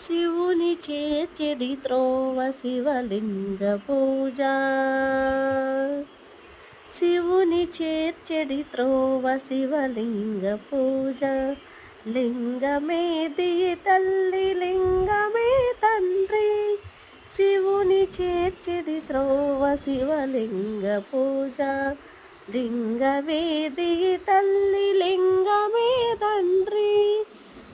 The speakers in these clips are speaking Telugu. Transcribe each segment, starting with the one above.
శివుని చేర్చెడి త్రోవ శివలింగ పూజ. శివుని చేర్చెడి త్రోవ శివలింగ పూజ. లింగమే దియి తల్లి లింగమే తండ్రి. శివుని చేర్చెడి త్రోవ శివలింగ పూజ. లింగమే దియి తల్లి లింగమే తండ్రి.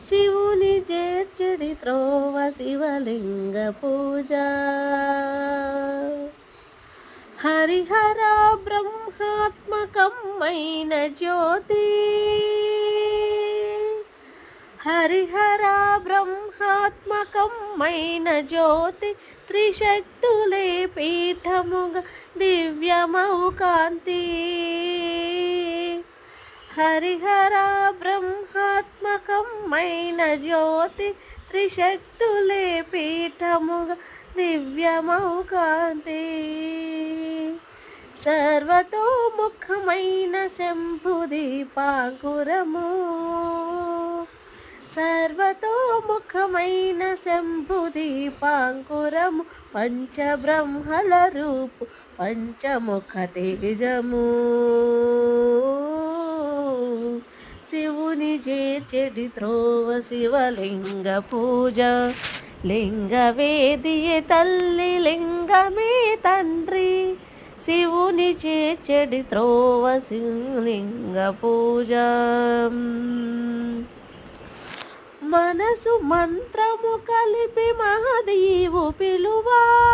శివుని చేర్చెడి త్రోవ శివలింగ పూజ. హరిహర బ్రహ్మాత్మకమైన జ్యోతి. హరిహర బ్రహ్మాత్మకమైన జ్యోతి. త్రిశక్తులే పీఠముగా దివ్యమౌ కాంతి. హరిహర బ్రహ్మాత్మకమైన జ్యోతి. త్రిశక్తులే పీఠముగా దివ్యమౌ కాంతి. సర్వతోముఖమైన శంభు దీపాంకురము. సర్వతోముఖమైన శంభు దీపాంకురము. పంచబ్రహ్మల రూపు పంచముఖ తేజము. శివుని చేర్చెడి త్రోవ శివలింగ పూజ. లింగమే దియి తల్లి లింగమే తండ్రి. శివుని చేర్చెడి త్రోవ శివలింగ పూజ. మనసు మంత్రము కలిపి మహదేవు పిలువా.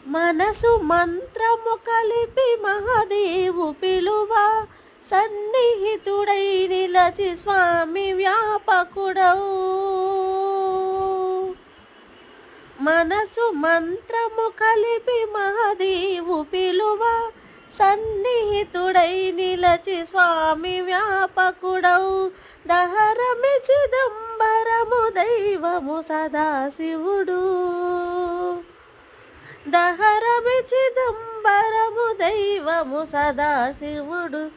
మనసు మంత్రము కలిపి మహదేవు పిలువా. సన్నిహితుడై నిలచి స్వామి వ్యాపకుడవు. మనసు మంత్రము కలిపి మహదేవు పిలువా. సన్నిహితుడై నిలచి స్వామి వ్యాపకుడవు. దహరమి చిదంబరము దైవము సదాశివుడు. దహరమి చిదంబరము దైవము సదాశివుడు.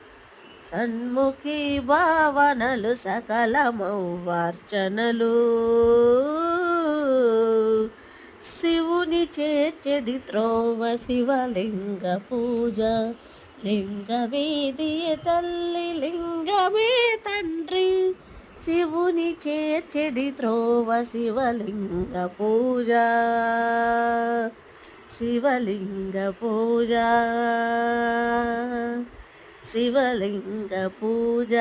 సన్ముఖి భావనలు సకలమౌ వార్చనలు. శివుని చేర్చెడి త్రోవ శివలింగ పూజ. లింగమే దియి తల్లి లింగమే తండ్రి. శివుని చేర్చెడి త్రోవ శివలింగ పూజ. శివలింగ పూజ. శివలింగ పూజ.